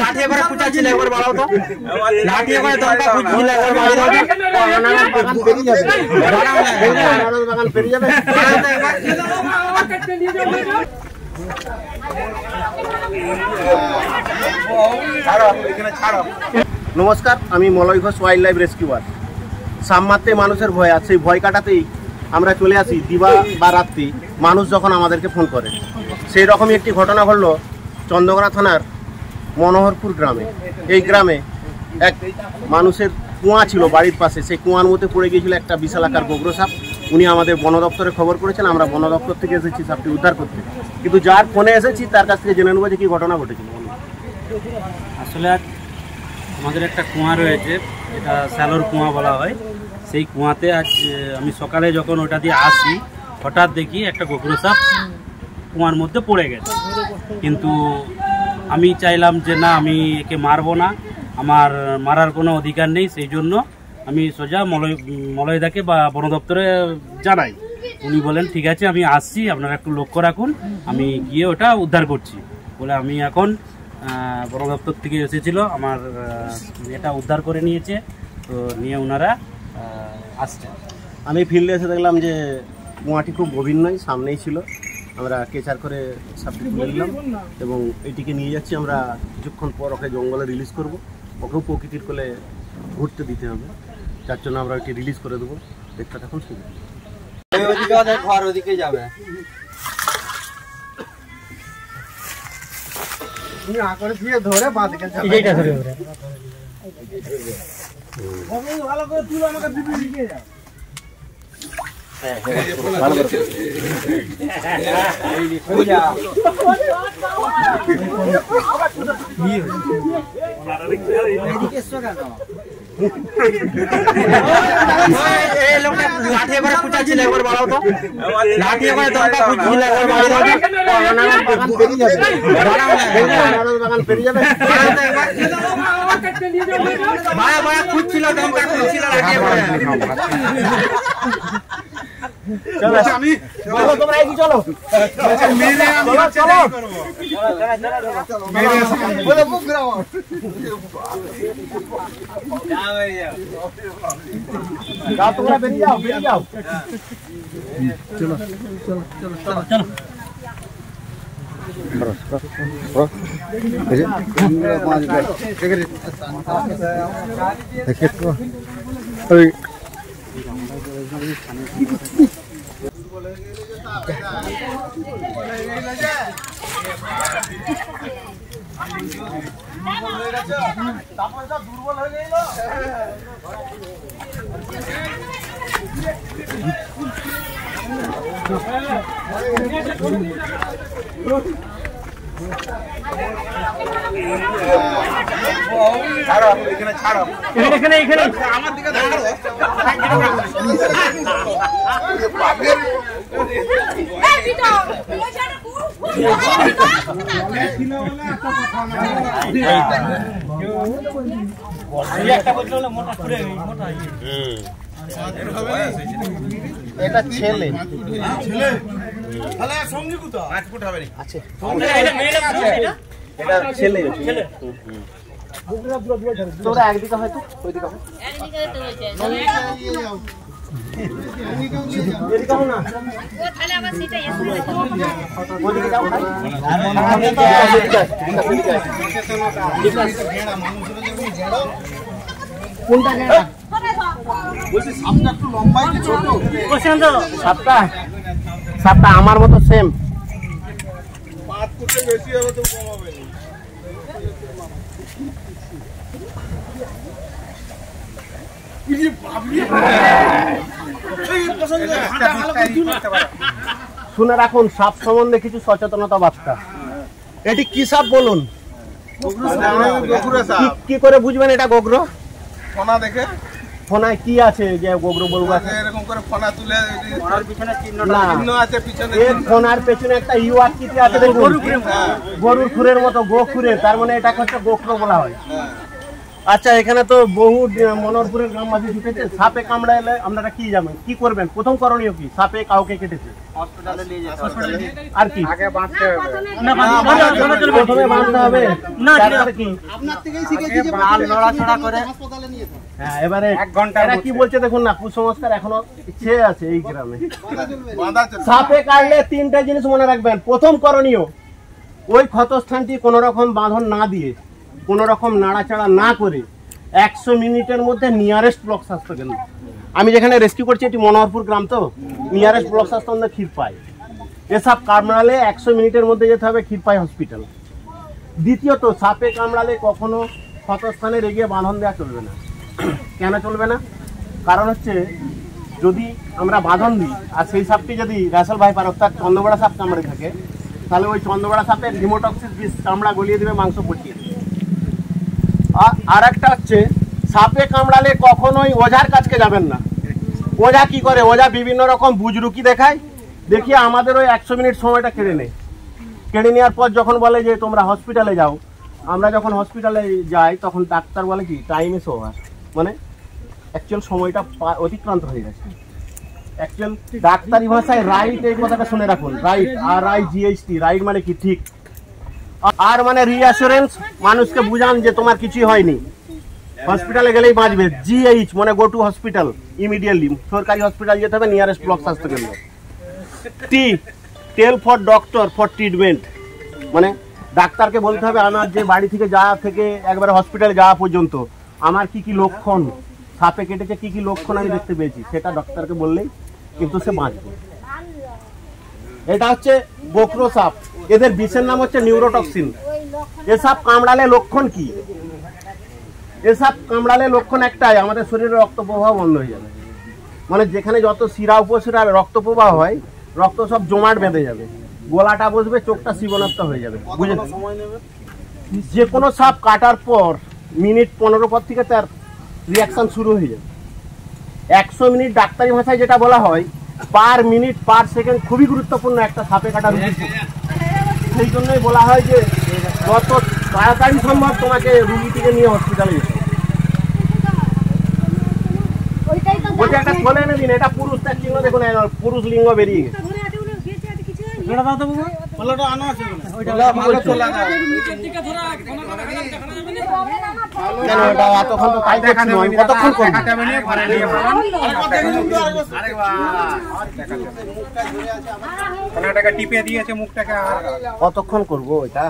লাঠি করে কুচাচ্ছিল একবার বাড়াও তো, লাঠি করে দরকার কুচছিল একবার বাড়াও তো, বাগান পেরিয়ে যাবে, বাগান পেরিয়ে যাবে। নমস্কার, আমি Malay Ghosh, wild life rescuer. সাপ মারতে মানুষের ভয় আছে, সেই ভয় কাটাতেই আমরা চলে আসি দিবা বা রাত্রি মানুষ যখন আমাদেরকে ফোন করে। সেই রকমই একটি ঘটনা ঘটল চন্দ্রকোনা থানার মনোহরপুর গ্রামে। এই গ্রামে এক মানুষের কুয়া ছিল বাড়ির পাশে, সেই কুয়ার মধ্যে পড়ে গিয়েছিল একটা বিশাল আকার গোগ্র সাপ। উনি আমাদের বন দপ্তরে খবর করেছেন, আমরা বন দপ্তর থেকে এসেছি সাপটি উদ্ধার করতে। কিন্তু যার ফোনে এসেছি তার কাছ থেকে জেনে নেবো যে কী ঘটনা ঘটেছিল। আসলে আমাদের একটা কুয়া রয়েছে, এটা স্যালোর কুয়া বলা হয়। সেই কুয়াতে আজ আমি সকালে যখন ওটা দিয়ে আসি, হঠাৎ দেখি একটা গোগ্র সাপ কুয়ার মধ্যে পড়ে গেছে। কিন্তু আমি চাইলাম যে না, আমি একে মারবো না, আমার মারার কোনো অধিকার নেই। সেই জন্য আমি সোজা মলয়দাকে বা বন দপ্তরে জানাই। উনি বলেন ঠিক আছে, আমি আসছি, আপনারা একটু লক্ষ্য রাখুন, আমি গিয়ে ওটা উদ্ধার করছি বলে আমি এখন বন দপ্তর থেকে এসেছিল, আমার এটা উদ্ধার করে নিয়েছে, তো নিয়ে ওনারা আসছে। আমি ফিল্ডে এসে দেখলাম যে কুয়াটি খুব গভীর নয়, সামনেই ছিল। আমরা কেচার করে সাপটি তুলে নিলাম এবং এটিকে নিয়ে যাচ্ছি। আমরা কিছুক্ষণ পর ওকে জঙ্গলে রিলিজ করব। ওকেও প্রকৃতির কোলে ঘুরতে দিতে হবে, যার জন্য আমরা ওইটি রিলিজ করে দেবো। দেখতে থাকুন শুধু। ঘর ওদিকে যাবে, ধরে বাঁধকে ভালো করে তুলো, আমাকে দিকে যাও। লাঠি করে কুচাচ্ছিল একবার বাড়াও তো, লাঠি করে দরকার কুচছিল একবার বাড়াও তো, বাগান পেরিয়ে যাবে, বাগান পেরিয়ে যাবে। ভায়া ভায়া খুঁজছিল, দমকা খুঁজছিল লাঠি করে। চলো আমি বলো, তোমরা এই চলো মেরে আমি চলো মেরে বলে বুক গ্রাও যাও, তোমরা বেরিয়ে যাও, বেরিয়ে যাও। চলো চলো চলো চলো চলো। দুর্বল হয়ে গেল। ছাড়ো এখানে, ছাড়ো এখানে, এখানে আমার দিকে দেখো। এটা ছেলে, সঙ্গী কোথাও 5 ফুট হবে আছে, এটা ছেলে ছেলে। তোরা একদিকে হয়তো ওইদিকে হয়, একদিকে তো হয়েছে এদিকে হও না, ও তাহলে আবার সেটা এসে ওইদিকে যাও। কোনটা ঘেরা বলছি? সাপটা একটু লম্বাই কি ছোট? পছন্দ সাপটা, সাপটা আমার মতো সেম 5 ফুটের বেশি হবে তো কম হবে না। শুনে রাখুন, সাপ সম্বন্ধে কিছু সচেতনতা বার্তা। এটি কি সাপ বলুন? কি করে বুঝবেন এটা গোগ্র? সোনা দেখে ফোনায় কি আছে যে গোগ্র বলবো আছে? এরকম করে ফোনা তুলে না, চিহ্ন আছে পিছনে। এর ফোনার পেছনে একটা ইউ আকৃতি আছে দেখুন, গরুর খুরের মতো, গো খুরে, তার মানে এটা হচ্ছে গোখ্র বলা হয়। আচ্ছা, এখানে তো বহু মনোহরপুরের গ্রামবাসী ঢুকেছে। সাপে কামড়ালে আপনারা কি জানেন, কি করবেন? প্রথম করণীয় কি? সাপে কাউকে কেটেছে আর কি? প্রথমে বাঁধতে হবে, তারপরে কি? হ্যাঁ, এবারে এরা কি বলছে দেখুন না, কুসংস্কার এখনো ছেয়ে আছে এই গ্রামে। সাপে কাটলে তিনটা জিনিস মনে রাখবেন। প্রথম করণীয়, ওই ক্ষতস্থানটি কোনো রকম বাঁধন না দিয়ে, কোনো রকম নাড়াচাড়া না করে 100 মিনিটের মধ্যে নিয়ারেস্ট ব্লক স্বাস্থ্য কেন্দ্র, আমি যেখানে রেস্কিউ করছি এটি মনোহরপুর গ্রাম, তো নিয়ারেস্ট ব্লক স্বাস্থ্য কেন্দ্র ক্ষীরপাই। এসব কামড়ালে 100 মিনিটের মধ্যে যেতে হবে ক্ষীরপাই হসপিটাল। দ্বিতীয়ত, সাপে কামড়ালে কখনো ক্ষতস্থানে রেগিয়ে বাঁধন দেওয়া চলবে না। কেন চলবে না? কারণ হচ্ছে, যদি আমরা বাঁধন দিই আর সেই সাপটি যদি র্যাসেল ভাইপার অর্থাৎ চন্দ্রবড়া সাপ কামড়ে থাকে, তাহলে ওই চন্দ্রবড়া সাপের হিমোটক্সিস বিষ চামড়া গলিয়ে দেবে, মাংস পচিয়ে দেবে। আর একটা হচ্ছে, সাপে কামড়ালে কখনোই ওঝার কাছকে যাবেন না। ওঝা কি করে? ওঝা বিভিন্ন রকম বুজরুকি দেখায়, দেখিয়ে আমাদের ওই 100 মিনিট সময়টা কেড়ে নেয়। কেড়ে নেওয়ার পর যখন বলে যে তোমরা হসপিটালে যাও, আমরা যখন হসপিটালে যাই তখন ডাক্তার বলে কি টাইম ইজ ওভার, মানে অ্যাকচুয়াল সময়টা অতিক্রান্ত হয়ে গেছে। অ্যাকচুয়াল ডাক্তারি ভাষায় রাইট, এই কথাটা শুনে রাখুন, রাইট, RIGHT, রাইট মানে কি? ঠিক। আর মানে রিঅ্যাসুরেন্স, মানুষকে বুঝান যে তোমার কিছুই হয়নি, হসপিটালে গেলেই বাঁচবে। GH মানে গো টু হসপিটাল ইমিডিয়েটলি, সরকারি হসপিটাল যেতে হবে, নিয়ারেস্ট ব্লক স্বাস্থ্য কেন্দ্র। টেল ফর ডক্টর ফর ট্রিটমেন্ট, মানে ডাক্তারকে বলতে হবে আমার যে বাড়ি থেকে যাওয়া থেকে একবারে হসপিটালে যাওয়া পর্যন্ত আমার কি কি লক্ষণ, সাপে কেটেছে কি কি লক্ষণ আমি দেখতে পেয়েছি, সেটা ডক্টরকে বললেই কিন্তু সে বাঁচবে। এটা হচ্ছে গোখ্র সাপ, এদের বিষের নাম হচ্ছে নিউরোটক্সিন। এসব কামড়ালে লক্ষণ কি? এসব কামড়ালে লক্ষণ একটাই, আমাদের শরীরে রক্ত প্রবাহ বন্ধ হয়ে যাবে। মানে যেখানে যত শিরা উপশিরা রক্ত প্রবাহ হয়, রক্ত সব জমাট বেঁধে যাবে, গলাটা বসবে, চোখটা শিবনাত্ম হয়ে যাবে, বুঝলেন? যে কোনো সাপ কাটার পর মিনিট 15 পর থেকে তার রিয়াকশন শুরু হয়ে যাবে। 100 মিনিট ডাক্তারি ভাষায় যেটা বলা হয়, পার মিনিট পার সেকেন্ড খুবই গুরুত্বপূর্ণ একটা সাপে কাটা রুগীর। সেই জন্যই বলা হয় যে যত তাড়াতাড়ি সম্ভব তোমাকে রুগীটিকে নিয়ে হসপিটালে যেতে হবে। ওইটা একটা খোলে এনে দিন, এটা পুরুষ, তার চিহ্ন দেখুন, পুরুষ লিঙ্গ বেরিয়ে গেছে। এতক্ষণ তো তাই দেখানো, আমি কতক্ষণ করবো? টিপে দিয়েছে মুখটাকে, কতক্ষণ করবো এটা?